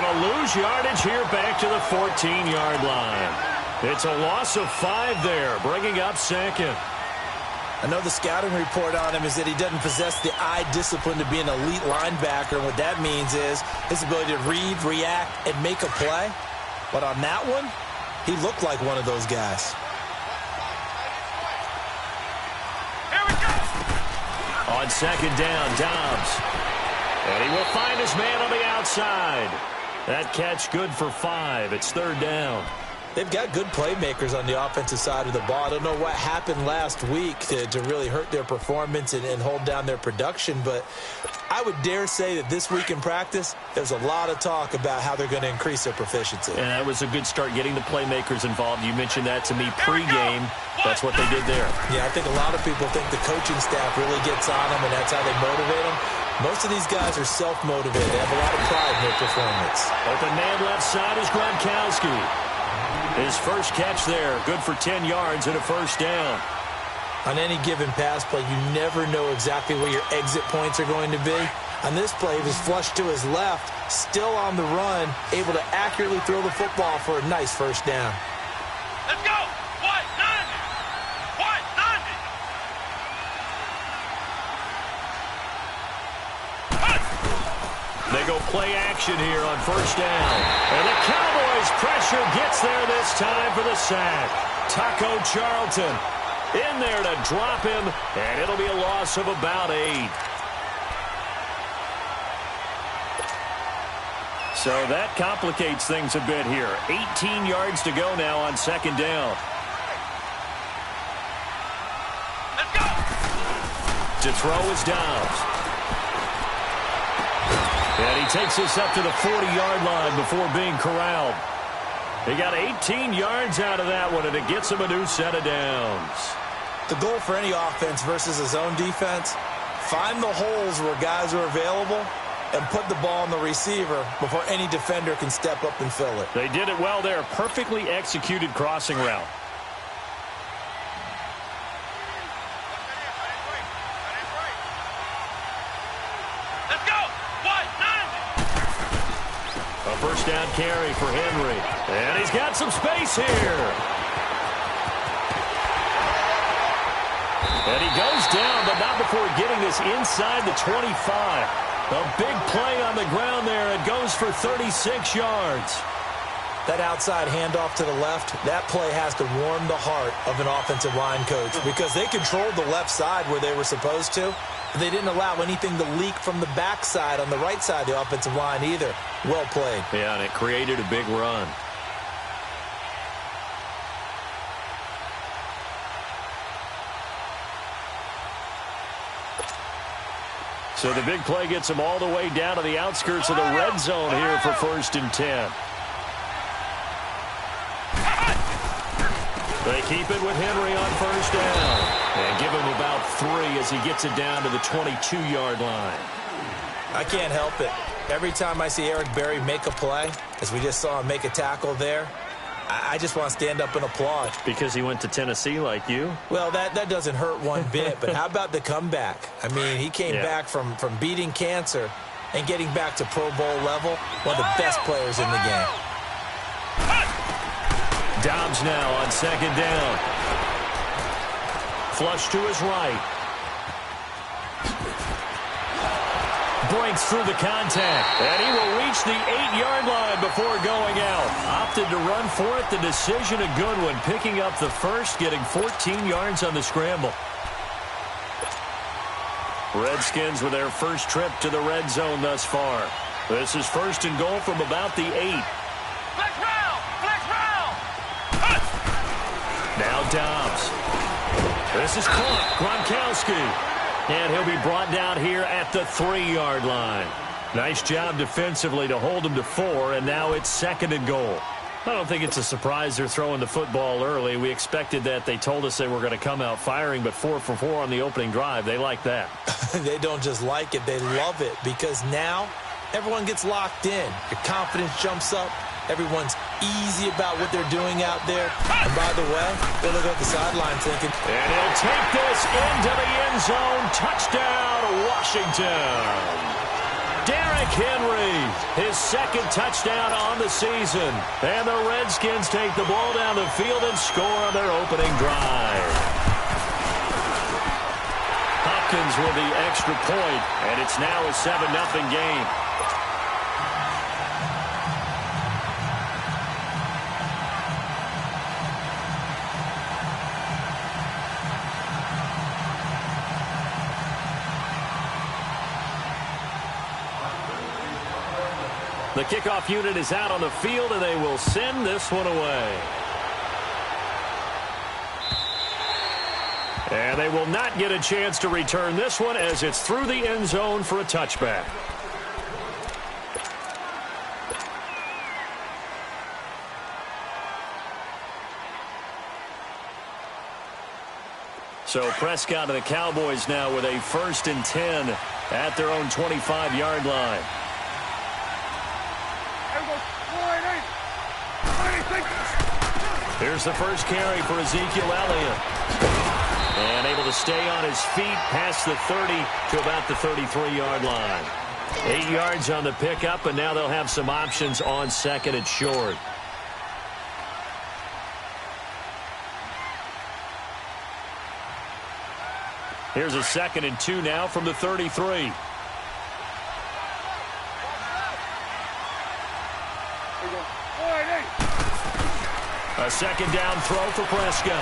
going to lose yardage here back to the 14-yard line. It's a loss of 5 there, bringing up second. I know the scouting report on him is that he doesn't possess the eye discipline to be an elite linebacker. And what that means is his ability to read, react, and make a play. But on that one, he looked like one of those guys. Here we go. On second down, Dobbs. And he will find his man on the outside. That catch good for 5. It's third down. They've got good playmakers on the offensive side of the ball. I don't know what happened last week to really hurt their performance and hold down their production, but I would dare say that this week in practice, there's a lot of talk about how they're going to increase their proficiency. And that was a good start getting the playmakers involved. You mentioned that to me pregame. That's what they did there. Yeah, I think a lot of people think the coaching staff really gets on them, and that's how they motivate them. Most of these guys are self-motivated. They have a lot of pride in their performance. Open man left side is Gronkowski. His first catch there, good for 10 yards and a first down. On any given pass play, you never know exactly where your exit points are going to be. On this play, he was flushed to his left, still on the run, able to accurately throw the football for a nice first down. Let's go! What? 90! What? 90! They go play action here on first down. And the Cowboys pressure gets there this time for the sack. Taco Charlton in there to drop him, and it'll be a loss of about 8. So that complicates things a bit here. 18 yards to go now on second down. Let's go! To throw is Dobbs. And he takes us up to the 40-yard line before being corralled. He got 18 yards out of that one, and it gets him a new set of downs. The goal for any offense versus his own defense, find the holes where guys are available and put the ball on the receiver before any defender can step up and fill it. They did it well there. Perfectly executed crossing route. Let's go! What? 90! A first down carry for Henry. And he's got some space here. And he goes down, but not before getting this inside the 25. A big play on the ground there. It goes for 36 yards. That outside handoff to the left, that play has to warm the heart of an offensive line coach because they controlled the left side where they were supposed to. They didn't allow anything to leak from the backside on the right side of the offensive line either. Well played. Yeah, and it created a big run. So the big play gets them all the way down to the outskirts of the red zone here for first and 10. They keep it with Henry on first down. And give him about 3 as he gets it down to the 22-yard line. I can't help it. Every time I see Eric Berry make a play, as we just saw him make a tackle there, I just want to stand up and applaud. Because he went to Tennessee like you? Well, that doesn't hurt one bit, but how about the comeback? I mean, he came back from beating cancer and getting back to Pro Bowl level, one of the best players in the game. Dobbs now on second down. Flush to his right. Breaks through the contact. And he will reach the 8-yard line before going out. Opted to run for it. The decision a good one. Picking up the first, getting 14 yards on the scramble. Redskins with their first trip to the red zone thus far. This is first and goal from about the 8. Flex round! Flex round! Now Dobbs. This is caught. Gronkowski. And he'll be brought down here at the 3-yard line. Nice job defensively to hold him to 4, and now it's second and goal. I don't think it's a surprise they're throwing the football early. We expected that. They told us they were going to come out firing, but 4 for 4 on the opening drive. They like that. They don't just like it, they love it, because now everyone gets locked in. Your confidence jumps up. Everyone's easy about what they're doing out there. And by the way, they look at the sideline thinking, and he'll take this into the end zone. Touchdown, Washington. Derrick Henry, his second touchdown on the season. And the Redskins take the ball down the field and score on their opening drive. Hopkins with the extra point, and it's now a 7-0 game. The kickoff unit is out on the field, and they will send this one away. And they will not get a chance to return this one as it's through the end zone for a touchback. So Prescott and the Cowboys now with a 1st and 10 at their own 25-yard line. Here's the first carry for Ezekiel Elliott. And able to stay on his feet past the 30 to about the 33-yard line. 8 yards on the pickup, and now they'll have some options on 2nd and short. Here's a 2nd and 2 now from the 33. A 2nd down throw for Prescott.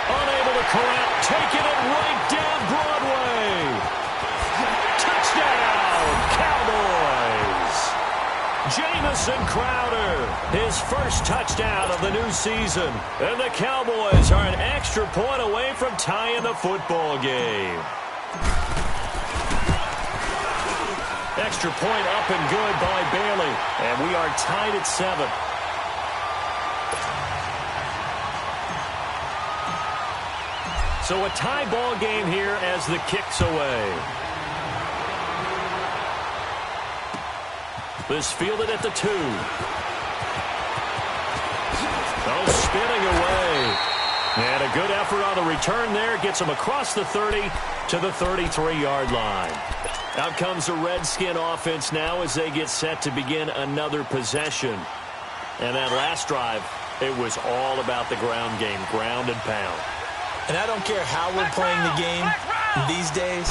Unable to corral, taking it right down Broadway. Touchdown, Cowboys. Jamison Crowder, his first touchdown of the new season. And the Cowboys are an extra point away from tying the football game. Extra point up and good by Bailey. And we are tied at 7. So a tie ball game here as the kick's away. This fielded at the 2. Oh, spinning away. And a good effort on the return there. Gets him across the 30 to the 33-yard line. Out comes the Redskin offense now as they get set to begin another possession. And that last drive, it was all about the ground game, ground and pound. And I don't care how we're playing the game these days,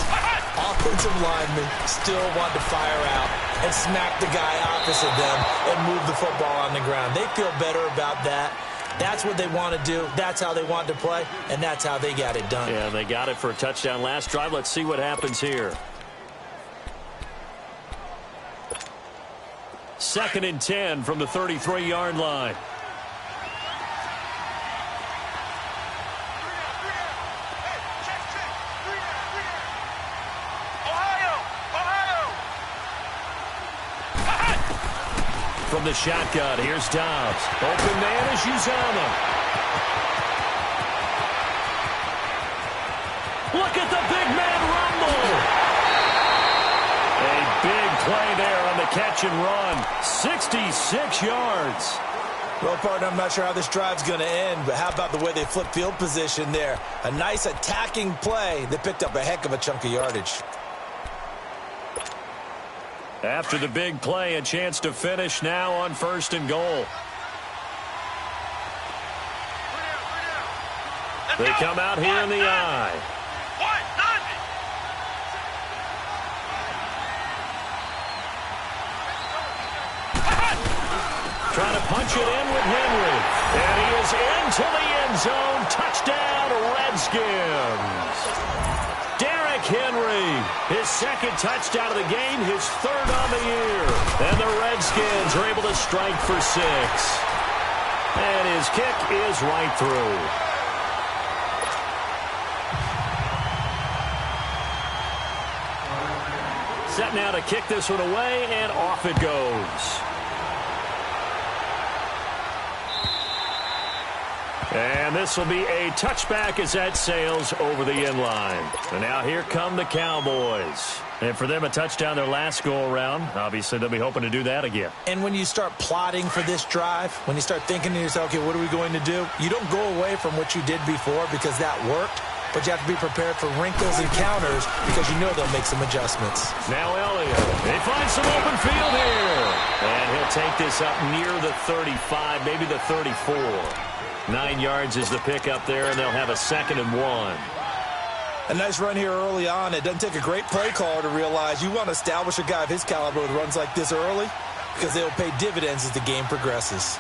offensive linemen still want to fire out and smack the guy opposite them and move the football on the ground. They feel better about that. That's what they want to do. That's how they want to play, and that's how they got it done. Yeah, they got it for a touchdown last drive. Let's see what happens here. 2nd and 10 from the 33-yard line. From the shotgun, here's Dobbs. Open man is Uzama. Look at the big man rumble. A big play there on the catch and run. 66 yards. Well, partner, I'm not sure how this drive's going to end, but how about the way they flip field position there? A nice attacking play. They picked up a heck of a chunk of yardage. After the big play, a chance to finish now on 1st and goal. They come out here in the eye. Trying to punch it in with Henry. And he is into the end zone. Touchdown, Redskins. Derrick Henry, his 2nd touchdown of the game, his 3rd on the year. And the Redskins are able to strike for 6. And his kick is right through. Set now to kick this one away, and off it goes. And this will be a touchback as that sails over the end line. And now here come the Cowboys. And for them, a touchdown their last go-around. Obviously, they'll be hoping to do that again. And when you start plotting for this drive, when you start thinking to yourself, okay, what are we going to do? You don't go away from what you did before because that worked. but you have to be prepared for wrinkles and counters because you know they'll make some adjustments. Now Elliott. They find some open field here. And he'll take this up near the 35, maybe the 34. 9 yards is the pickup there, and they'll have a 2nd and 1. A nice run here early on. It doesn't take a great play caller to realize you want to establish a guy of his caliber with runs like this early because they'll pay dividends as the game progresses.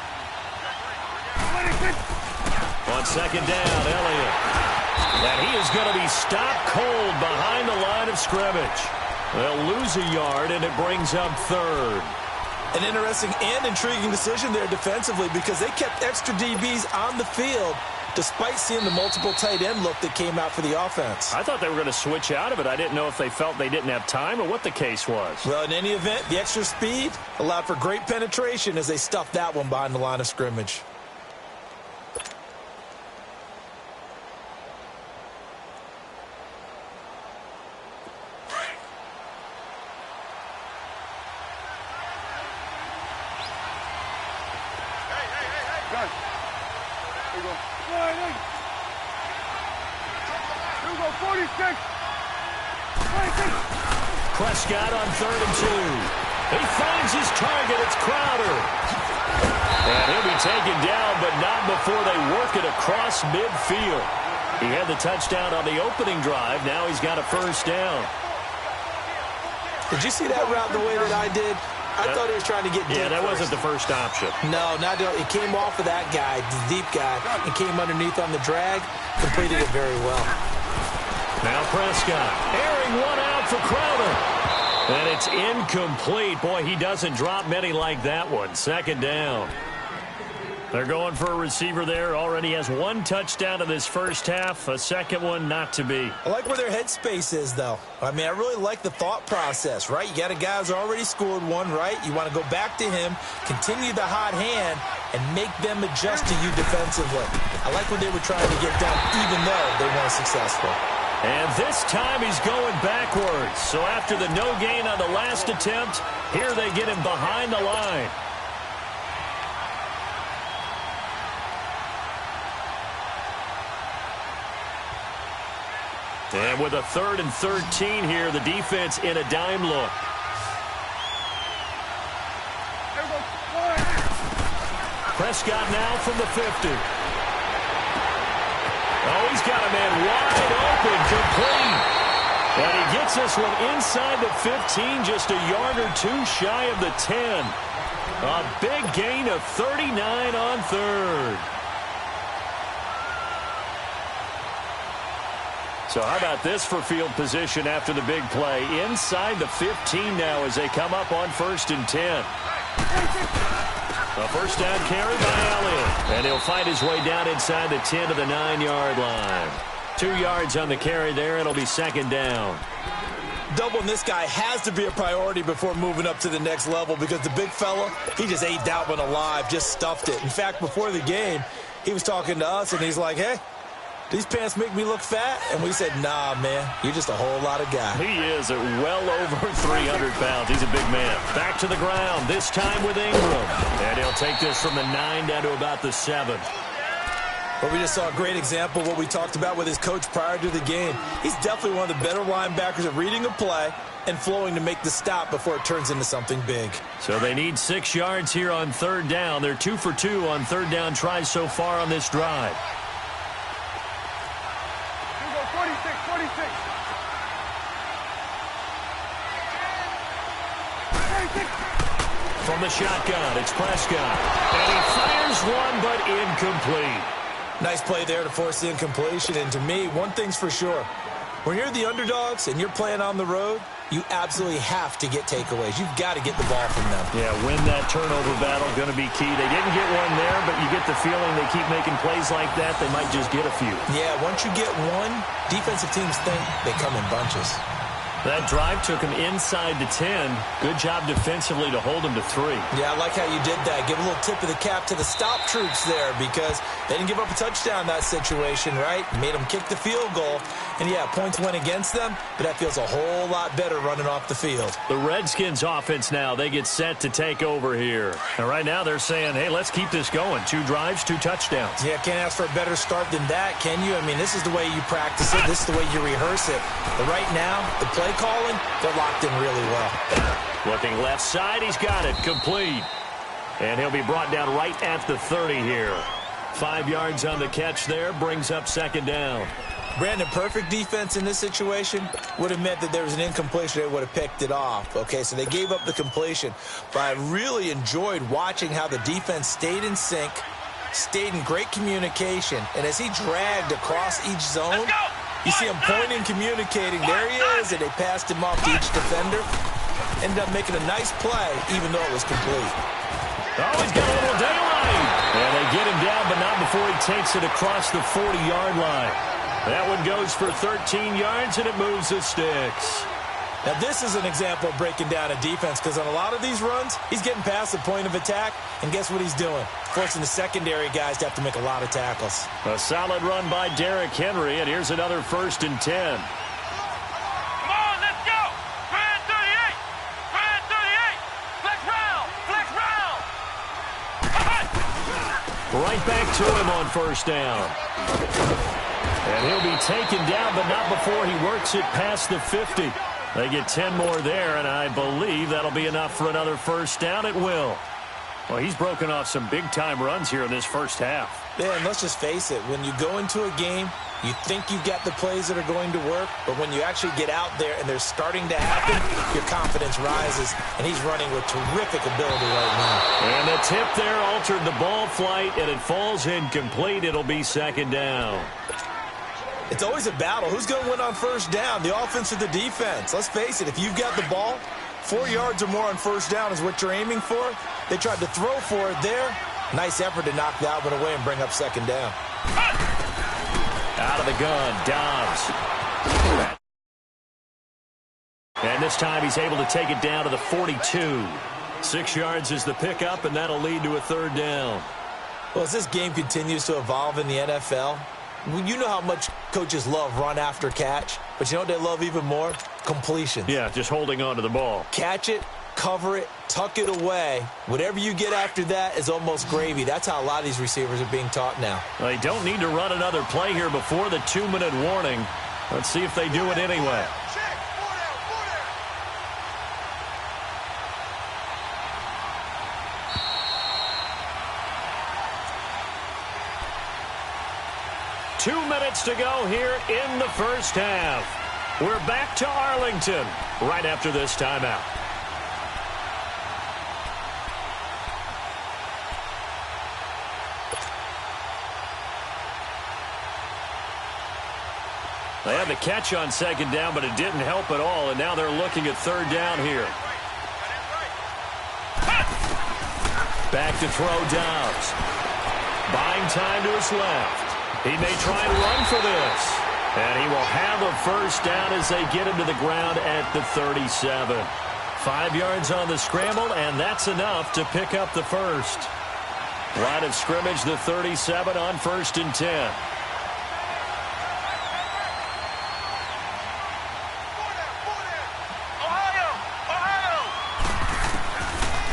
On 2nd down, Elliott. And he is going to be stopped cold behind the line of scrimmage. They'll lose a yard, and it brings up 3rd. An interesting and intriguing decision there defensively because they kept extra DBs on the field despite seeing the multiple tight end look that came out for the offense. I thought they were going to switch out of it. I didn't know if they felt they didn't have time or what the case was. Well, in any event, the extra speed allowed for great penetration as they stuffed that one behind the line of scrimmage. Prescott on 3rd and 2. He finds his target. It's Crowder. And he'll be taken down, but not before they work it across midfield. He had the touchdown on the opening drive. Now he's got a 1st down. Did you see that route the way that I did? I thought he was trying to get deep. Yeah, that wasn't the first option. No, not it came off of that guy, the deep guy, and came underneath on the drag. Completed it very well. Now Prescott, airing one out for Crowder. And it's incomplete. Boy, he doesn't drop many like that one. 2nd down. They're going for a receiver there. Already has 1 touchdown in this first half. A 2nd one not to be. I like where their headspace is, though. I mean, I really like the thought process, right? You got a guy who's already scored 1, right? You want to go back to him, continue the hot hand, and make them adjust to you defensively. I like what they were trying to get done, even though they weren't successful. And this time he's going backwards. So after the no gain on the last attempt, here they get him behind the line. And with a 3rd and 13 here, the defense in a dime look. Prescott now from the 50. Oh, he's got a man wide open, complete. And he gets this one inside the 15, just a yard or 2 shy of the 10. A big gain of 39 on 3rd. So how about this for field position after the big play? Inside the 15 now as they come up on 1st and 10. A 1st down carry by Elliott. And he'll find his way down inside the 10 to the 9-yard line. 2 yards on the carry there. It'll be 2nd down. Doubling this guy has to be a priority before moving up to the next level because the big fella, he just ate that one alive, just stuffed it. In fact, before the game, he was talking to us, and he's like, hey, these pants make me look fat? And we said, nah, man, you're just a whole lot of guy. He is at well over 300 pounds. He's a big man. Back to the ground, this time with Ingram. And he'll take this from the 9 down to about the 7. But we just saw a great example of what we talked about with his coach prior to the game. He's definitely one of the better linebackers at reading a play and flowing to make the stop before it turns into something big. So they need 6 yards here on 3rd down. They're 2 for 2 on 3rd down tries so far on this drive. 46. From the shotgun, it's Prescott. And he fires one, but incomplete. Nice play there to force the incompletion. And to me, one thing's for sure. When you're the underdogs and you're playing on the road, you absolutely have to get takeaways. You've got to get the ball from them. Yeah, win that turnover battle, going to be key. They didn't get one there, but you get the feeling they keep making plays like that, they might just get a few. Yeah, once you get one, defensive teams think they come in bunches. That drive took him inside to 10. Good job defensively to hold him to 3. Yeah, I like how you did that. Give a little tip of the cap to the stop troops there because they didn't give up a touchdown in that situation, right? Made them kick the field goal. And, yeah, points went against them, but that feels a whole lot better running off the field. The Redskins offense now, they get set to take over here. And right now they're saying, hey, let's keep this going. 2 drives, 2 touchdowns. Yeah, can't ask for a better start than that, can you? I mean, this is the way you practice it. This is the way you rehearse it. But right now, the play calling, they're locked in really well. Looking left side, he's got it. Complete. And he'll be brought down right at the 30 here. 5 yards on the catch there, brings up 2nd down. Brandon, perfect defense in this situation would have meant that there was an incompletion. They would have picked it off. Okay, so they gave up the completion. But I really enjoyed watching how the defense stayed in sync, stayed in great communication. And as he dragged across each zone, you see him pointing, communicating. There he is, and they passed him off to each defender. Ended up making a nice play, even though it was complete. Oh, he's got a little daylight. And they get him down, but not before he takes it across the 40-yard line. That one goes for 13 yards, and it moves the sticks. Now, this is an example of breaking down a defense because on a lot of these runs, he's getting past the point of attack, and guess what he's doing? Forcing the secondary guys to have to make a lot of tackles. A solid run by Derrick Henry, and here's another 1st and 10. Come on, let's go. Brand 38. Brand 38. Flex round. Flex round. Right back to him on 1st down. And he'll be taken down, but not before he works it past the 50. They get 10 more there, and I believe that'll be enough for another 1st down. It will. Well, he's broken off some big-time runs here in this first half. Yeah, and let's just face it. When you go into a game, you think you've got the plays that are going to work, but when you actually get out there and they're starting to happen, your confidence rises, and he's running with terrific ability right now. And the tip there altered the ball flight, and it falls incomplete. It'll be 2nd down. It's always a battle. Who's going to win on 1st down, the offense or the defense? Let's face it, if you've got the ball, 4 yards or more on 1st down is what you're aiming for. They tried to throw for it there. Nice effort to knock that one away and bring up 2nd down. Out of the gun, Dobbs. And this time he's able to take it down to the 42. 6 yards is the pickup, and that'll lead to a 3rd down. Well, as this game continues to evolve in the NFL, you know how much coaches love run after catch, but you know what they love even more? Completion. Yeah, just holding on to the ball. Catch it, cover it, tuck it away. Whatever you get after that is almost gravy. That's how a lot of these receivers are being taught now. They don't need to run another play here before the 2-minute warning. Let's see if they do it anyway. Check. 4 down. 4 down. 2 minutes to go here in the first half. We're back to Arlington right after this timeout. They had the catch on 2nd down, but it didn't help at all, and now they're looking at 3rd down here. Back to throw Dobbs. Buying time to his left. He may try and run for this. And he will have a 1st down as they get him to the ground at the 37. 5 yards on the scramble, and that's enough to pick up the 1st. Line of scrimmage, the 37 on 1st and 10.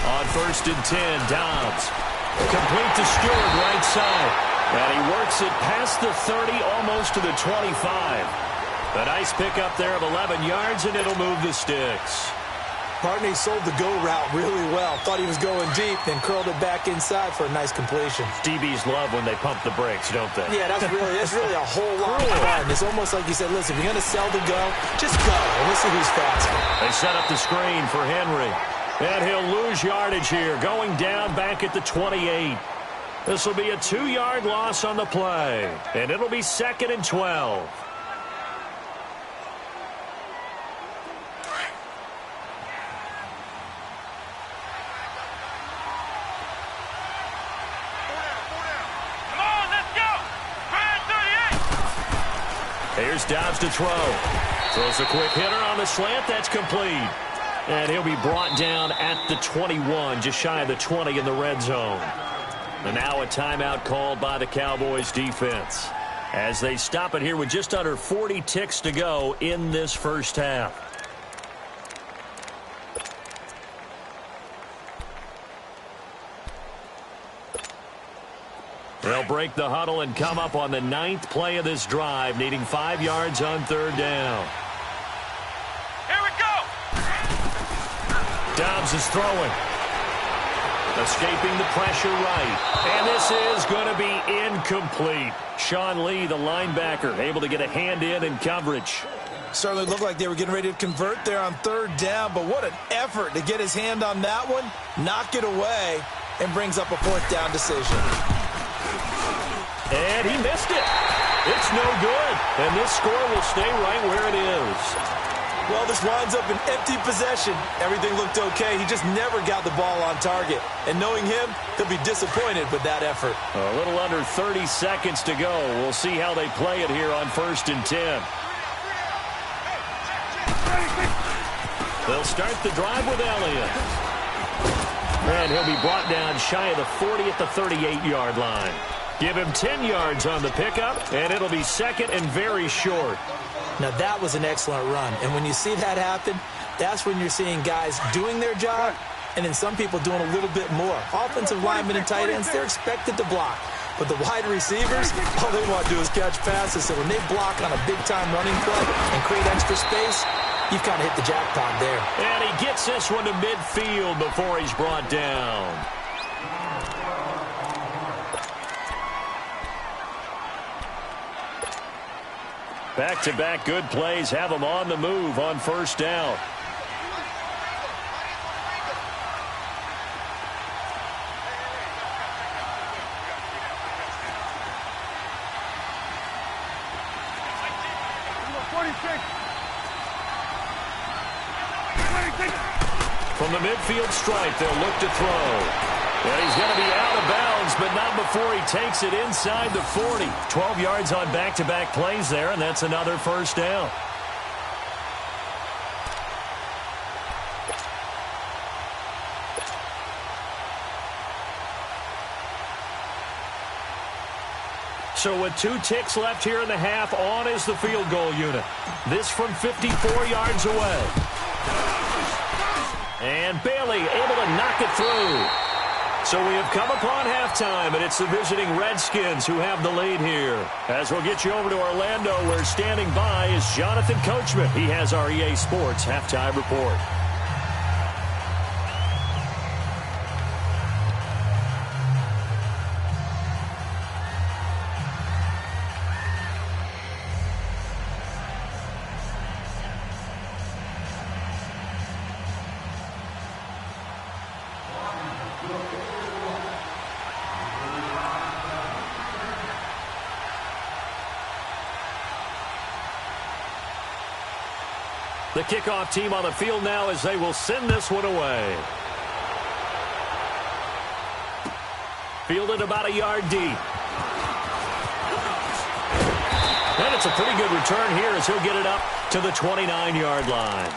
On 1st and 10, Dobbs. Complete to Stewart, right side. And he works it past the 30, almost to the 25. A nice pickup there of 11 yards, and it'll move the sticks. Partner, he sold the go route really well. Thought he was going deep, then curled it back inside for a nice completion. DBs love when they pump the brakes, don't they? Yeah, that's really a whole lot of fun. It's almost like you said, listen, if you're going to sell the go, just go, and let's see who's faster. They set up the screen for Henry. And he'll lose yardage here, going down back at the 28. This will be a 2-yard loss on the play, and it'll be 2nd and 12. Come on, let's go. Brand 38. Here's Dobbs to throw. Throws a quick hitter on the slant. That's complete. And he'll be brought down at the 21, just shy of the 20 in the red zone. And now a timeout called by the Cowboys defense as they stop it here with just under 40 ticks to go in this first half. They'll break the huddle and come up on the 9th play of this drive, needing 5 yards on 3rd down. Here we go. Dobbs is throwing. Escaping the pressure right. And this is going to be incomplete. Sean Lee, the linebacker, able to get a hand in coverage. Certainly looked like they were getting ready to convert there on 3rd down, but what an effort to get his hand on that one, knock it away, and brings up a 4th down decision. And he missed it. It's no good. And this score will stay right where it is. Well, this winds up an empty possession. Everything looked okay. He just never got the ball on target. And knowing him, he'll be disappointed with that effort. A little under 30 seconds to go. We'll see how they play it here on 1st and 10. They'll start the drive with Elliott. And he'll be brought down shy of the 40 at the 38-yard line. Give him 10 yards on the pickup, and it'll be 2nd and very short. Now, that was an excellent run. And when you see that happen, that's when you're seeing guys doing their job and then some people doing a little bit more. Offensive linemen and tight ends, they're expected to block. But the wide receivers, all they want to do is catch passes. So when they block on a big-time running play and create extra space, you've kind of hit the jackpot there. And he gets this one to midfield before he's brought down. Back-to-back good plays have them on the move on 1st down. From the midfield stripe, they'll look to throw. And he's going to be out of bounds, but not before he takes it inside the 40. 12 yards on back-to-back plays there, and that's another 1st down. So with 2 ticks left here in the half, on is the field goal unit. This from 54 yards away. And Bailey able to knock it through. So we have come upon halftime, and it's the visiting Redskins who have the lead here. As we'll get you over to Orlando, where standing by is Jonathan Coachman. He has our EA Sports halftime report. The kickoff team on the field now as they will send this one away. Fielded about a yard deep. And it's a pretty good return here as he'll get it up to the 29-yard line.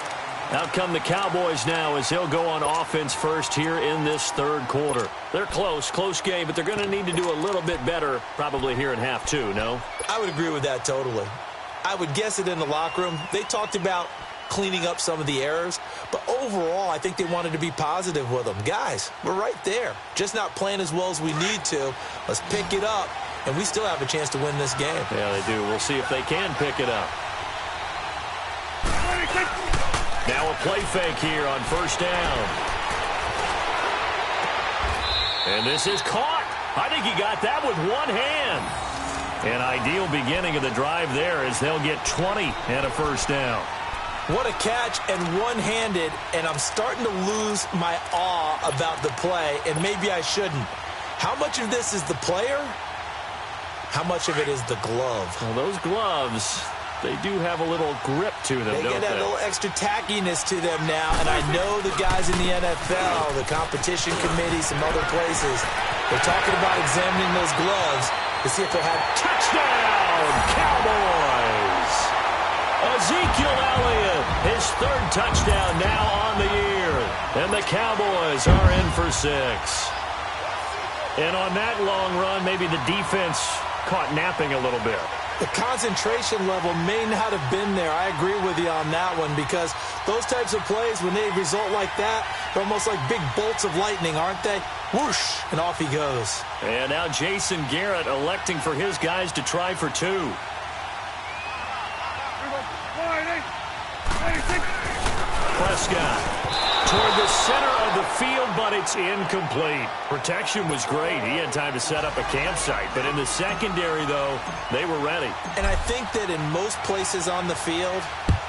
Out come the Cowboys now as they'll go on offense first here in this 3rd quarter. They're close game, but they're going to need to do a little bit better probably here in half 2, no? I would agree with that totally. I would guess it in the locker room. They talked about cleaning up some of the errors, but overall, I think they wanted to be positive with them. Guys, we're right there. Just not playing as well as we need to. Let's pick it up, and we still have a chance to win this game. Yeah, they do. We'll see if they can pick it up. Now a play fake here on 1st down. And this is caught. I think he got that with one hand. An ideal beginning of the drive there as they'll get 20 and a 1st down. What a catch and one-handed, and I'm starting to lose my awe about the play, and maybe I shouldn't. How much of this is the player? How much of it is the glove? Well, those gloves, they do have a little grip to them, They get that little extra tackiness to them now, and I know the guys in the NFL, the competition committee, some other places, they're talking about examining those gloves to see if they have touchdown, Cowboys! Ezekiel Elliott, his third touchdown now on the year. And the Cowboys are in for 6. And on that long run, maybe the defense caught napping a little bit. The concentration level may not have been there. I agree with you on that one, because those types of plays, when they result like that, they're almost like big bolts of lightning, aren't they? Whoosh, and off he goes. And now Jason Garrett electing for his guys to try for 2. Prescott toward the center of the field, but it's incomplete. Protection was great. He had time to set up a campsite, but in the secondary, though, they were ready. And I think that in most places on the field,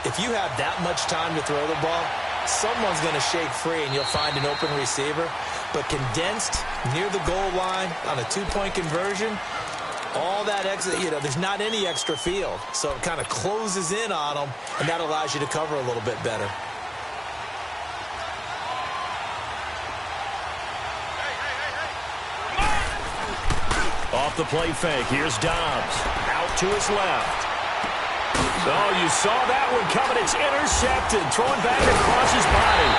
if you have that much time to throw the ball, someone's going to shake free and you'll find an open receiver. But condensed near the goal line on a 2-point conversion, all that extra, there's not any extra field. So it kind of closes in on them, and that allows you to cover a little bit better. Off the play fake, here's Dobbs. Out to his left. Oh, you saw that one coming. It's intercepted. Thrown back across his body.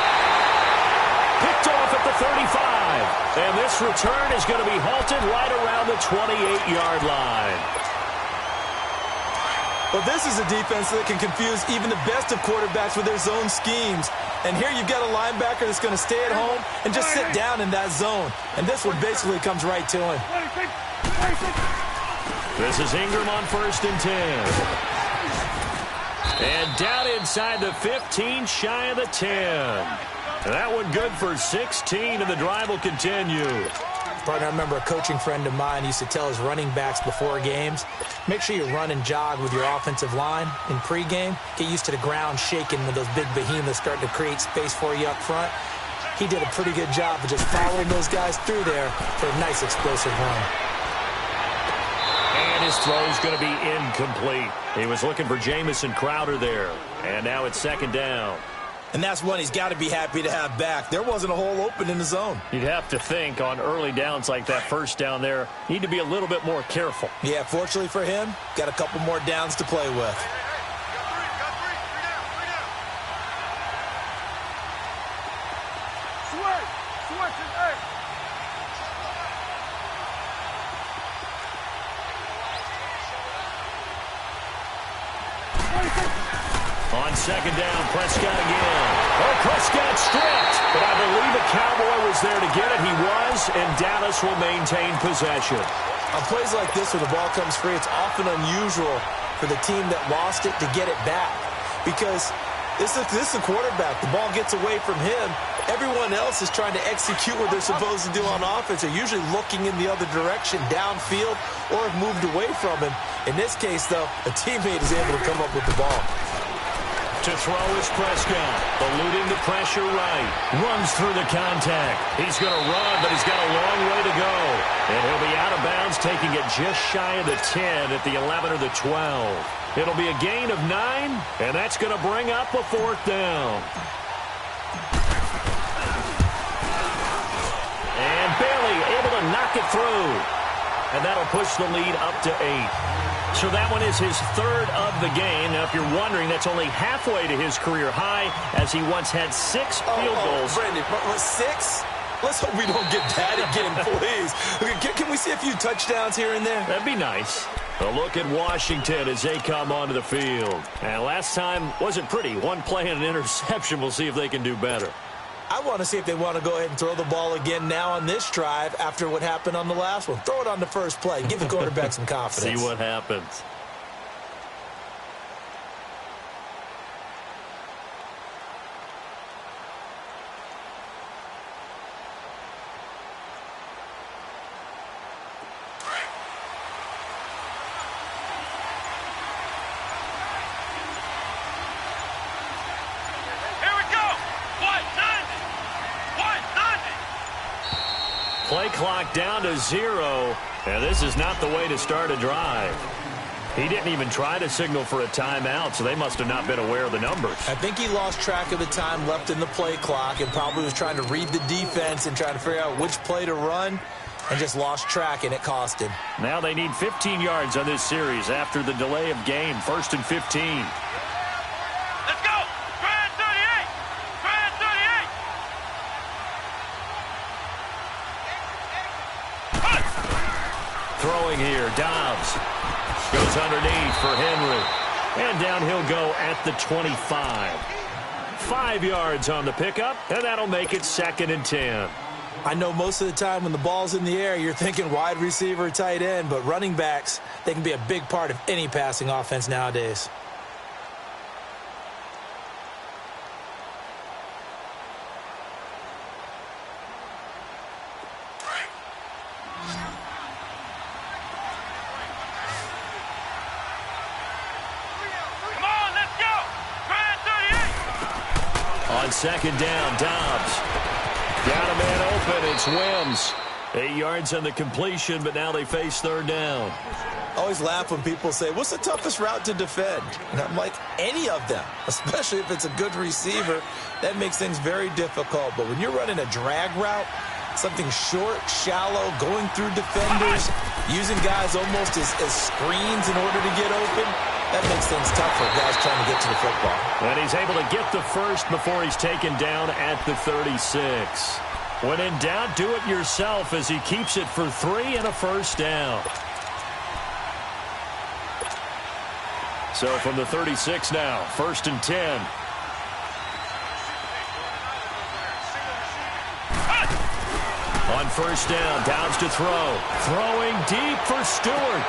Picked off at the 35. And this return is going to be halted right around the 28-yard line. Well, this is a defense that can confuse even the best of quarterbacks with their zone schemes. And here you've got a linebacker that's going to stay at home and just sit down in that zone. And this one basically comes right to him. This is Ingram on 1st and 10. And down inside the 15, shy of the 10. That one good for 16, and the drive will continue. Partner, I remember a coaching friend of mine used to tell his running backs before games, make sure you run and jog with your offensive line in pregame. Get used to the ground shaking when those big behemoths start to create space for you up front. He did a pretty good job of just following those guys through there for a nice explosive run. And his throw's going to be incomplete. He was looking for Jamison Crowder there. And now it's 2nd down. And that's one he's got to be happy to have back. There wasn't a hole open in the zone. You'd have to think on early downs like that, 1st down there, need to be a little bit more careful. Yeah, fortunately for him, got a couple more downs to play with. On 2nd down, Prescott again. Oh, Prescott stripped, but I believe a Cowboy was there to get it. He was, and Dallas will maintain possession. On plays like this where the ball comes free, it's often unusual for the team that lost it to get it back, because this is a quarterback. The ball gets away from him. Everyone else is trying to execute what they're supposed to do on offense. They're usually looking in the other direction, downfield, or have moved away from him. In this case, though, a teammate is able to come up with the ball. To throw is Prescott, eluding the pressure right. Runs through the contact. He's going to run, but he's got a long way to go. And he'll be out of bounds, taking it just shy of the 10 at the 11 or the 12. It'll be a gain of 9, and that's going to bring up a 4th down. And barely able to knock it through. And that'll push the lead up to 8. So that one is his 3rd of the game. Now, if you're wondering, that's only halfway to his career high, as he once had 6 field goals. Brandon, 6? Let's hope we don't get that again, please. Can we see a few touchdowns here and there? That'd be nice. A look at Washington as they come onto the field. And last time wasn't pretty. One play and an interception. We'll see if they can do better. I want to see if they want to go ahead and throw the ball again now on this drive after what happened on the last one. Throw it on the first play. Give the quarterback some confidence. See what happens. Play clock down to 0, and this is not the way to start a drive. He didn't even try to signal for a timeout, so they must have not been aware of the numbers. I think he lost track of the time left in the play clock and probably was trying to read the defense and trying to figure out which play to run, and just lost track, and it cost him. Now they need 15 yards on this series after the delay of game. 1st and 15. Throwing here, Dobbs. Goes underneath for Henry. And down he'll go at the 25. 5 yards on the pickup, and that'll make it 2nd and 10. I know most of the time when the ball's in the air, you're thinking wide receiver, tight end, but running backs, they can be a big part of any passing offense nowadays. On 2nd down, Dobbs. Got a man open. It's Wims. 8 yards on the completion, but now they face 3rd down. I always laugh when people say, what's the toughest route to defend? And I'm like, any of them, especially if it's a good receiver. That makes things very difficult. But when you're running a drag route, something short, shallow, going through defenders, using guys almost as screens in order to get open, that makes things tough for guys trying to get to the football. And he's able to get the first before he's taken down at the 36. When in doubt, do it yourself as he keeps it for 3 and a first down. So from the 36 now, 1st and 10. On 1st down, Dobbs to throw. Throwing deep for Stewart.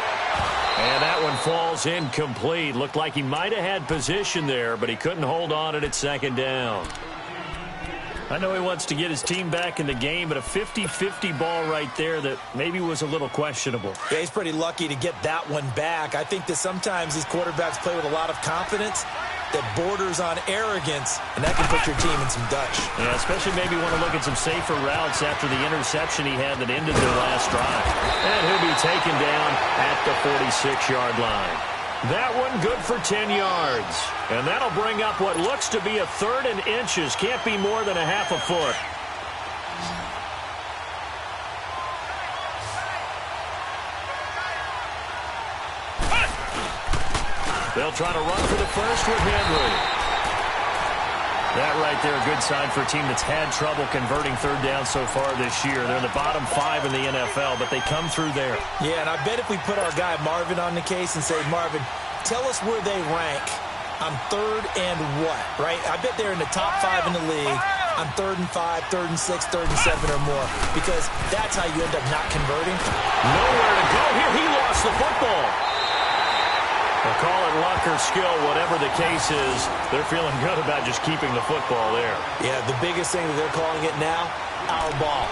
And that one falls incomplete. Looked like he might have had position there, but he couldn't hold on it at 2nd down. I know he wants to get his team back in the game, but a 50-50 ball right there that maybe was a little questionable. Yeah, he's pretty lucky to get that one back. I think that sometimes these quarterbacks play with a lot of confidence that borders on arrogance, and that can put your team in some Dutch. Yeah, especially maybe want to look at some safer routes after the interception he had that ended their last drive. And he'll be taken down at the 46-yard line. That one good for 10 yards. And that'll bring up what looks to be a 3rd and inches. Can't be more than a half a foot. They'll try to run for the first with Henry. That right there, a good sign for a team that's had trouble converting 3rd down so far this year. They're in the bottom 5 in the NFL, but they come through there. Yeah, and I bet if we put our guy Marvin on the case and say, Marvin, tell us where they rank on 3rd and what, right? I bet they're in the top 5 in the league on 3rd and 5, 3rd and 6, 3rd and 7 or more, because that's how you end up not converting. Nowhere to go here. He lost the football. They'll call it luck or skill, whatever the case is. They're feeling good about just keeping the football there. Yeah, the biggest thing that they're calling it now, our ball.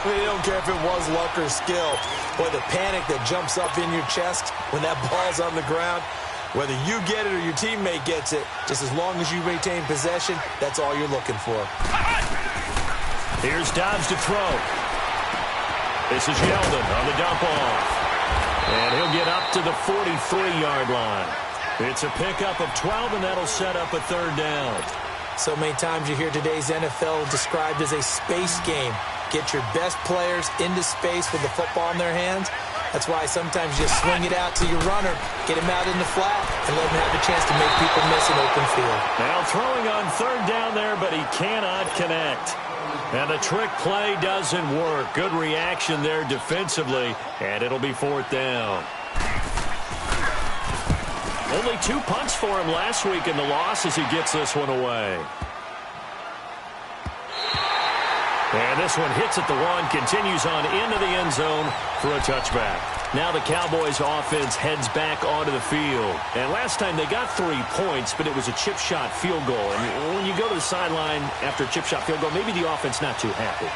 They don't care if it was luck or skill. Boy, the panic that jumps up in your chest when that ball's on the ground, whether you get it or your teammate gets it, just as long as you retain possession, that's all you're looking for. Here's Dobbs to throw. This is Yeldon on the dump off. And he'll get up to the 43-yard line. It's a pickup of 12, and that'll set up a 3rd down. So many times you hear today's NFL described as a space game. Get your best players into space with the football in their hands. That's why sometimes you just swing it out to your runner, get him out in the flat, and let him have a chance to make people miss an open field. Now throwing on 3rd down there, but he cannot connect. And the trick play doesn't work. Good reaction there defensively, and it'll be 4th down. Only 2 punts for him last week in the loss as he gets this one away. And this one hits at the 1, continues on into the end zone for a touchback. Now the Cowboys offense heads back onto the field. And last time they got 3 points, but it was a chip shot field goal. And when you go to the sideline after a chip shot field goal, maybe the offense not too happy.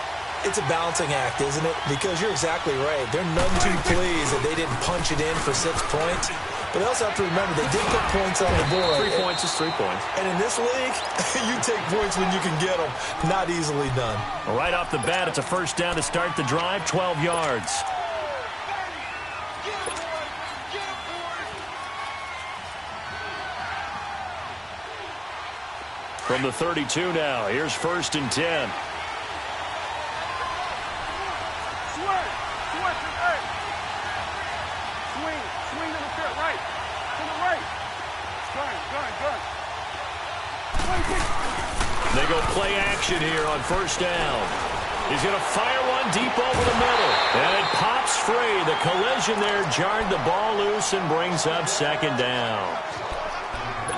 It's a balancing act, isn't it? Because you're exactly right. They're none too pleased that they didn't punch it in for 6 points. But they also have to remember they did put points on the board. 3 points is 3 points. And in this league, you take points when you can get them. Not easily done. Right off the bat, it's a first down to start the drive, 12 yards. From the 32 now, here's 1st and 10. They go play action here on 1st down. He's going to fire one deep over the middle. And it pops free. The collision there jarred the ball loose and brings up second down.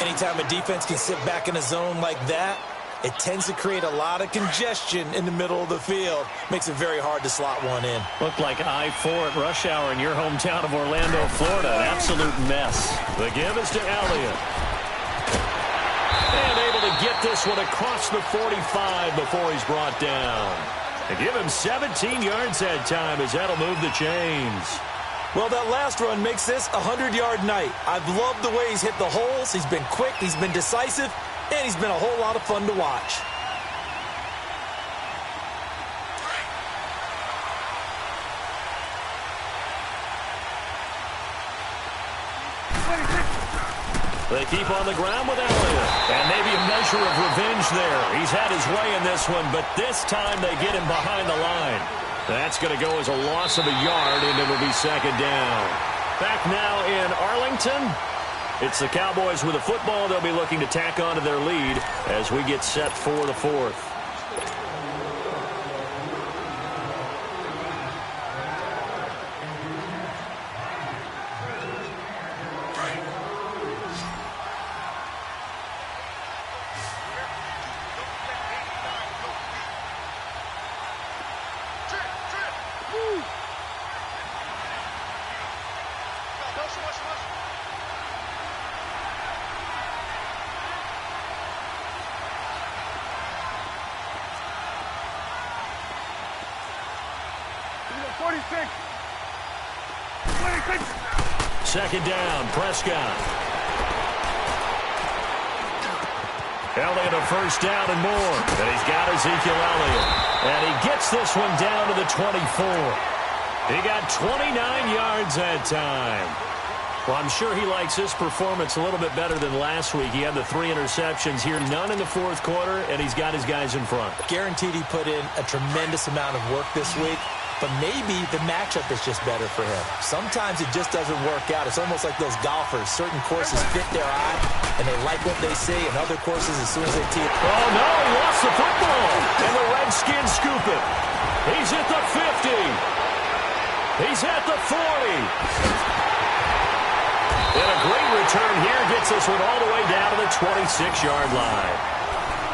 Anytime a defense can sit back in a zone like that, it tends to create a lot of congestion in the middle of the field. Makes it very hard to slot one in. Looked like I-4 at rush hour in your hometown of Orlando, Florida. An absolute mess. The give is to Elliott. And able to get this one across the 45 before he's brought down. They give him 17 yards that time as that'll move the chains. Well, that last run makes this a 100-yard night. I've loved the way he's hit the holes. He's been quick. He's been decisive. And he's been a whole lot of fun to watch. They keep on the ground with Elliott. And maybe a measure of revenge there. He's had his way in this one, but this time they get him behind the line. That's going to go as a loss of a yard, and it'll be second down. Back now in Arlington. It's the Cowboys with a football. They'll be looking to tack on to their lead as we get set for the fourth. Second down, Prescott. Elliott a first down and more. And he's got Ezekiel Elliott. And he gets this one down to the 24. He got 29 yards that time. Well, I'm sure he likes this performance a little bit better than last week. He had the 3 interceptions here, none in the fourth quarter, and he's got his guys in front. Guaranteed he put in a tremendous amount of work this week. But maybe the matchup is just better for him. Sometimes it just doesn't work out. It's almost like those golfers. Certain courses fit their eye, and they like what they see. And other courses, as soon as they tee it. Oh, no, he lost the football. And the Redskins scoop it. He's at the 50. He's at the 40. And a great return here gets this one all the way down to the 26-yard line.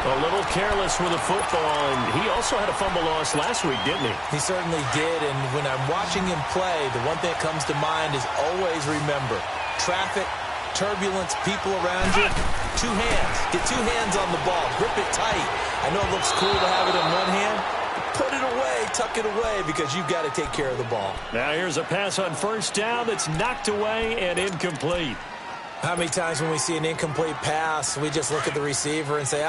A little careless with the football, and he also had a fumble loss last week, didn't he? He certainly did, and when I'm watching him play, the one thing that comes to mind is always remember, traffic, turbulence, people around you, 2 hands. Get 2 hands on the ball. Grip it tight. I know it looks cool to have it in one hand. Put it away, tuck it away, because you've got to take care of the ball. Now here's a pass on first down that's knocked away and incomplete. How many times when we see an incomplete pass, we just look at the receiver and say,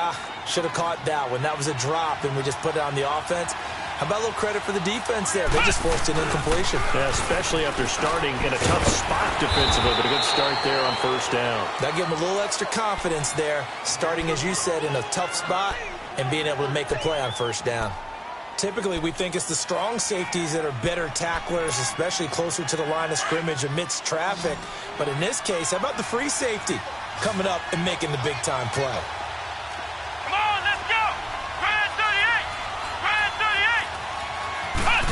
should have caught that one. That was a drop, and we just put it on the offense. How about a little credit for the defense there? They just forced an incompletion. Yeah, especially after starting in a tough spot defensively, but a good start there on first down. That gave them a little extra confidence there, starting, as you said, in a tough spot and being able to make a play on first down. Typically, we think it's the strong safeties that are better tacklers, especially closer to the line of scrimmage amidst traffic. But in this case, how about the free safety coming up and making the big-time play? Come on, let's go! Grand 38! Grand 38! Cut!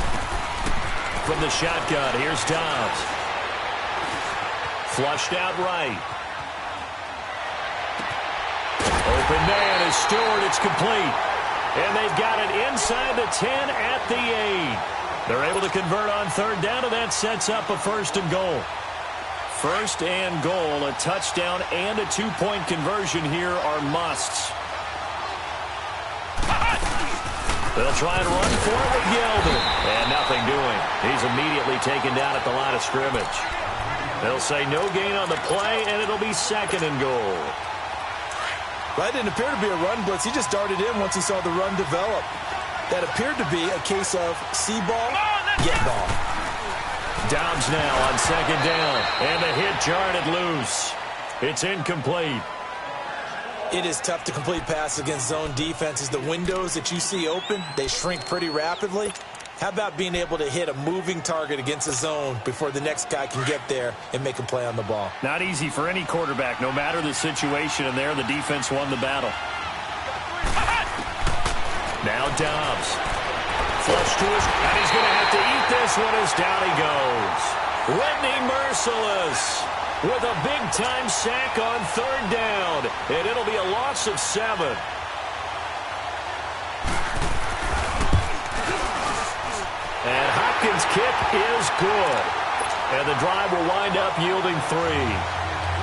From the shotgun, here's Dobbs. Flushed out right. Open man is Stewart. It's complete. And they've got it inside the 10 at the 8. They're able to convert on third down, and that sets up a first and goal. First and goal, a touchdown and a 2-point conversion here are musts. They'll try and run for it with Yeldon. And nothing doing. He's immediately taken down at the line of scrimmage. They'll say no gain on the play, and it'll be second and goal. That didn't appear to be a run blitz. He just darted in once he saw the run develop. That appeared to be a case of see ball, get ball. Dobbs now on second down. And the hit jarred it loose. It's incomplete. It is tough to complete passes against zone defenses. The windows that you see open, they shrink pretty rapidly. How about being able to hit a moving target against a zone before the next guy can get there and make a play on the ball? Not easy for any quarterback, no matter the situation, and there the defense won the battle. Now Dobbs. Flush to his, and he's going to have to eat this one as down he goes. Whitney Merciless with a big-time sack on third down, and it'll be a loss of 7. And Hopkins' kick is good. And the drive will wind up yielding 3.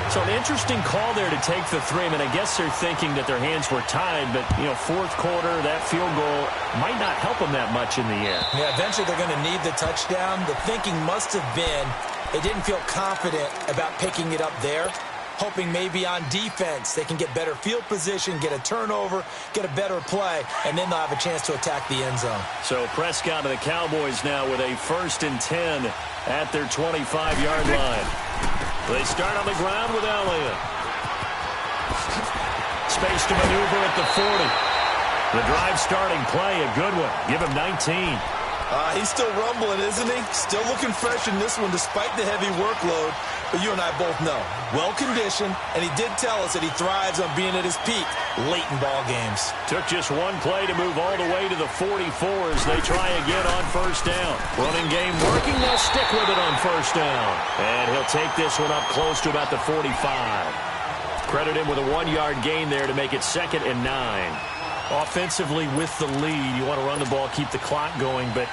So an interesting call there to take the 3. I mean, I guess they're thinking that their hands were tied, but, you know, fourth quarter, that field goal might not help them that much in the end. Yeah, eventually they're going to need the touchdown. The thinking must have been they didn't feel confident about picking it up there, hoping maybe on defense they can get better field position, get a turnover, get a better play, and then they'll have a chance to attack the end zone. So Prescott and the Cowboys now with a 1st and 10 at their 25-yard line. They start on the ground with Elliott. Space to maneuver at the 40. The drive starting play, a good one. Give him 19. He's still rumbling, isn't he? Still looking fresh in this one despite the heavy workload. But you and I both know, well-conditioned, and he did tell us that he thrives on being at his peak late in ball games. Took just one play to move all the way to the 44 as they try again on first down. Running game working, they'll stick with it on first down. And he'll take this one up close to about the 45. Credit him with a 1-yard gain there to make it 2nd and 9. Offensively with the lead, you want to run the ball, keep the clock going, but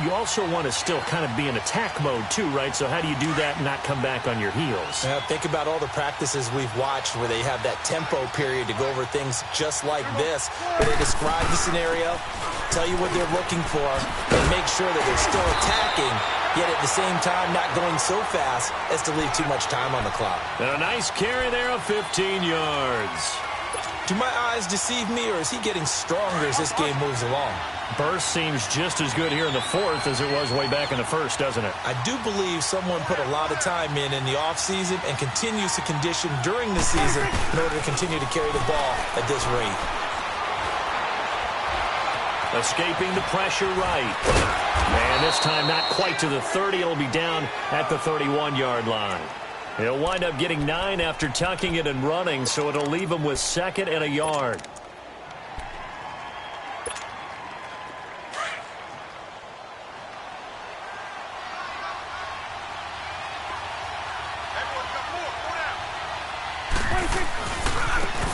you also want to still kind of be in attack mode too, right? So how do you do that and not come back on your heels? Now, think about all the practices we've watched where they have that tempo period to go over things just like this, where they describe the scenario, tell you what they're looking for, and make sure that they're still attacking, yet at the same time not going so fast as to leave too much time on the clock. And a nice carry there of 15 yards. Do my eyes deceive me, or is he getting stronger as this game moves along? Burst seems just as good here in the 4th as it was way back in the 1st, doesn't it? I do believe someone put a lot of time in the offseason and continues to condition during the season in order to continue to carry the ball at this rate. Escaping the pressure right. And this time not quite to the 30. It'll be down at the 31-yard line. He'll wind up getting 9 after tucking it and running, so it'll leave him with 2nd and a yard.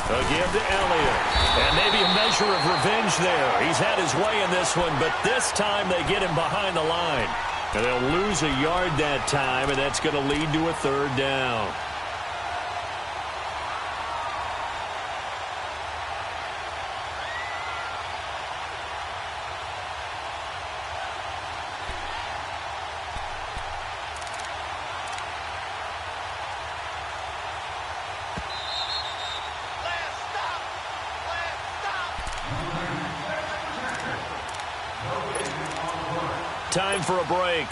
Again to Elliott. And maybe a measure of revenge there. He's had his way in this one, but this time they get him behind the line. And they'll lose a yard that time, and that's going to lead to a 3rd down. Time for a break.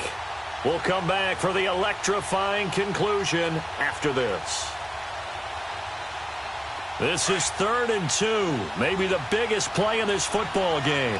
We'll come back for the electrifying conclusion after this. This is 3rd and 2. Maybe the biggest play in this football game.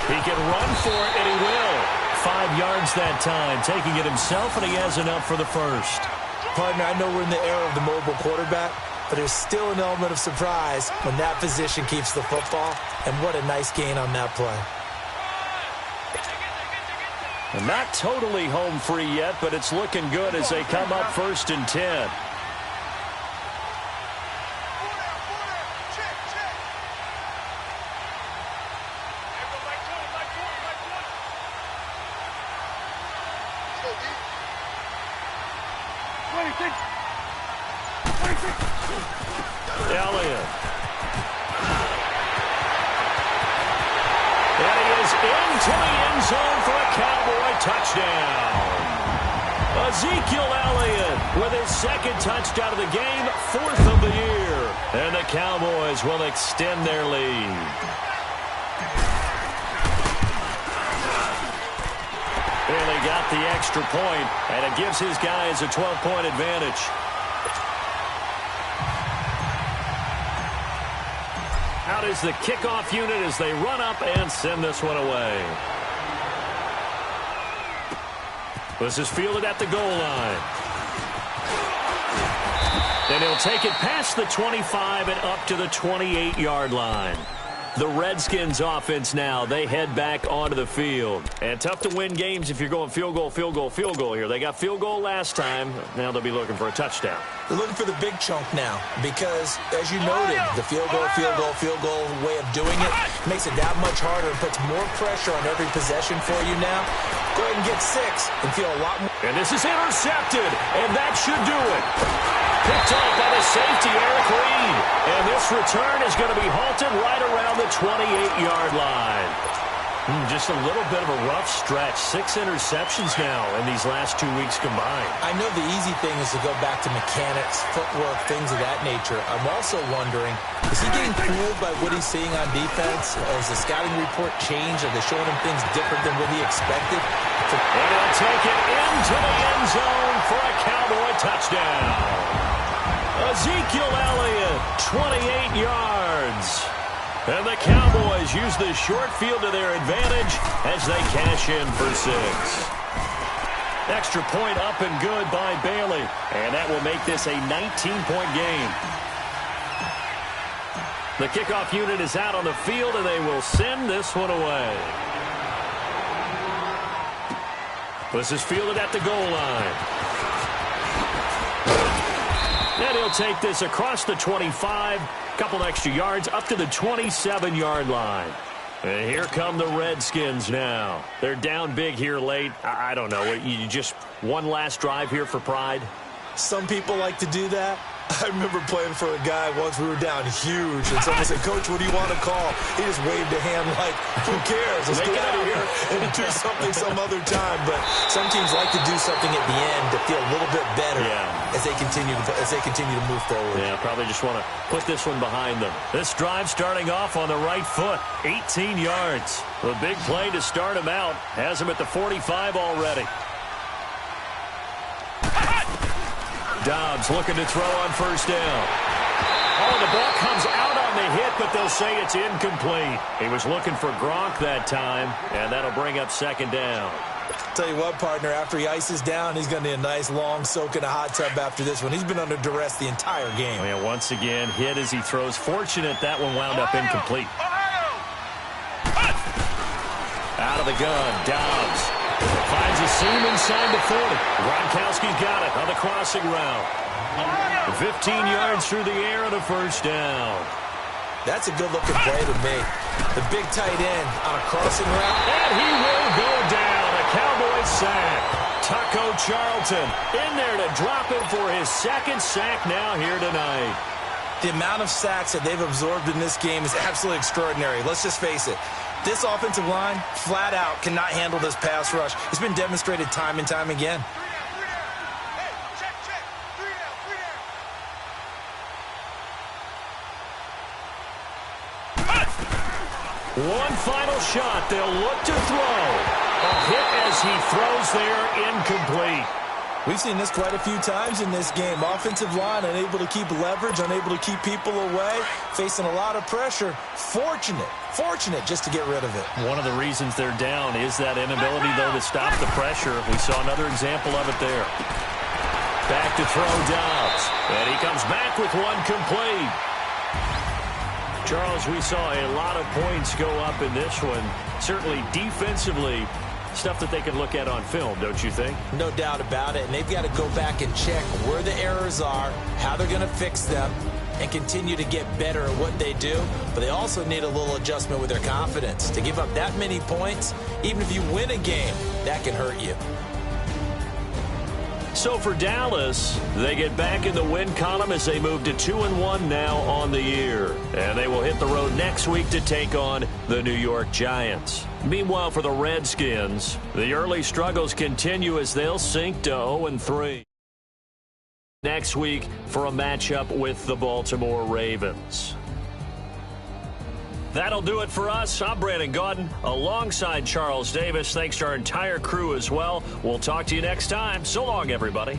He can run for it, and he will. 5 yards that time, taking it himself, and he has enough for the 1st. Partner, I know we're in the era of the mobile quarterback, but there's still an element of surprise when that position keeps the football, and what a nice gain on that play. And not totally home free yet, but it's looking good as they come up 1st and 10. Elliott. And he is into the end zone for a Cowboy touchdown. Ezekiel Elliott with his 2nd touchdown of the game, 4th of the year. And the Cowboys will extend their lead. And they got the extra point, and it gives his guys a 12-point advantage. Out is the kickoff unit as they run up and send this one away. This is fielded at the goal line. And he'll take it past the 25 and up to the 28-yard line. The Redskins offense now, they head back onto the field. And tough to win games if you're going field goal, field goal, field goal here. They got field goal last time. Now they'll be looking for a touchdown. They're looking for the big chunk now because, as you noted, the field goal, field goal, field goal way of doing it makes it that much harder and puts more pressure on every possession for you now. Go ahead and get 6 and feel a lot more. And this is intercepted, and that should do it. Picked off by the safety, Eric Reed. And this return is going to be halted right around the 28-yard line. Just a little bit of a rough stretch. 6 interceptions now in these last 2 weeks combined. I know the easy thing is to go back to mechanics, footwork, things of that nature. I'm also wondering, is he getting fooled by what he's seeing on defense? Has the scouting report changed? Are they showing him things different than what he expected? And he'll take it into the end zone for a Cowboy touchdown. Ezekiel Elliott, 28 yards. And the Cowboys use the short field to their advantage as they cash in for 6. Extra point up and good by Bailey. And that will make this a 19-point game. The kickoff unit is out on the field, and they will send this one away. This is fielded at the goal line. And he'll take this across the 25. Couple extra yards up to the 27-yard line. And here come the Redskins now. They're down big here late. I don't know. You just one last drive here for pride? Some people like to do that. I remember playing for a guy once. We were down huge, and someone said, "Coach, what do you want to call?" He just waved a hand like, "Who cares? Let's get out of here and do something some other time." But some teams like to do something at the end to feel a little bit better as they continue to move forward. Yeah, probably just want to put this one behind them. This drive starting off on the right foot, 18 yards. The big play to start him out has him at the 45 already. Dobbs looking to throw on first down. Oh, the ball comes out on the hit, but they'll say it's incomplete. He was looking for Gronk that time, and that'll bring up second down. Tell you what, partner, after he ices down, he's going to need a nice long soak in a hot tub after this one. He's been under duress the entire game. Oh, yeah, once again, hit as he throws. Fortunate that one wound up incomplete. Out of the gun, Dobbs. Finds a seam inside the 40. Gronkowski's got it on the crossing route. 15 yards through the air and a first down. That's a good-looking play to me. The big tight end on a crossing route. And he will go down. A Cowboys sack. Taco Charlton in there to drop him for his second sack now here tonight. The amount of sacks that they've absorbed in this game is absolutely extraordinary. Let's just face it. This offensive line, flat out, cannot handle this pass rush. It's been demonstrated time and time again. One final shot. They'll look to throw. A hit as he throws there, incomplete. We've seen this quite a few times in this game. Offensive line unable to keep leverage, unable to keep people away, facing a lot of pressure. Fortunate just to get rid of it. One of the reasons they're down is that inability, though, to stop the pressure. We saw another example of it there. Back to throw Dobbs. And he comes back with one complete. Charles, we saw a lot of points go up in this one. Certainly defensively, stuff that they can look at on film, don't you think? No doubt about it. And they've got to go back and check where the errors are, how they're going to fix them, and continue to get better at what they do. But they also need a little adjustment with their confidence. To give up that many points, even if you win a game, that can hurt you. So for Dallas, they get back in the win column as they move to 2-1 now on the year. And they will hit the road next week to take on the New York Giants. Meanwhile, for the Redskins, the early struggles continue as they'll sink to 0-3. Next week for a matchup with the Baltimore Ravens. That'll do it for us. I'm Brandon Gaudin alongside Charles Davis. Thanks to our entire crew as well. We'll talk to you next time. So long, everybody.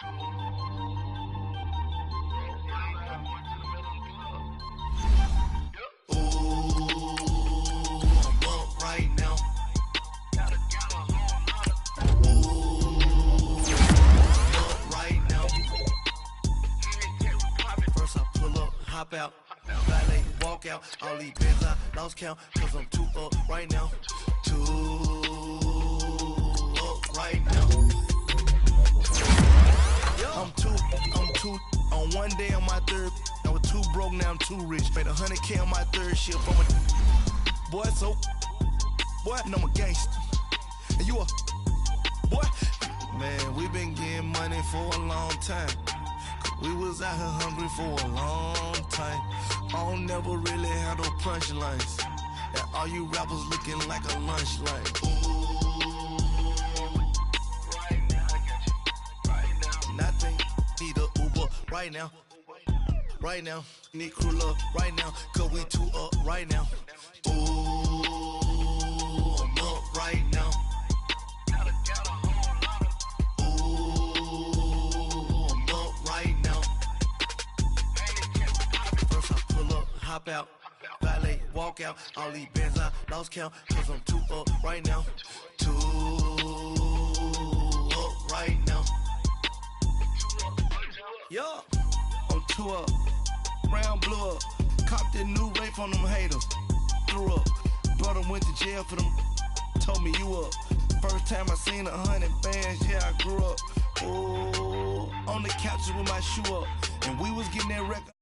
Hop out, valet, walk out. All these bands I lost count, cause I'm too up right now. Too up right now. I'm too, on one day on my third, I was too broke, now I'm too rich. Made 100K on my third shift from a boy, so, boy, and I'm a gangster. And you a, boy, man, we been getting money for a long time. We was out here hungry for a long time. I don't never really have no punchlines. And all you rappers looking like a lunch line. Right now, I got you. Right now. Nothing, need a Uber right now. Right now, need crew love right now. Cause we too up right now. Ooh, I'm up right now. Hop out, valet, walk out. All these bands I lost count, cause I'm too up right now. Too up right now. Yeah, I'm too up. Round blew up. Copped that new rape on them haters. Threw up. Brother went to jail for them. Told me you up. First time I seen 100 bands, yeah, I grew up. Ooh, on the couches with my shoe up. And we was getting that record.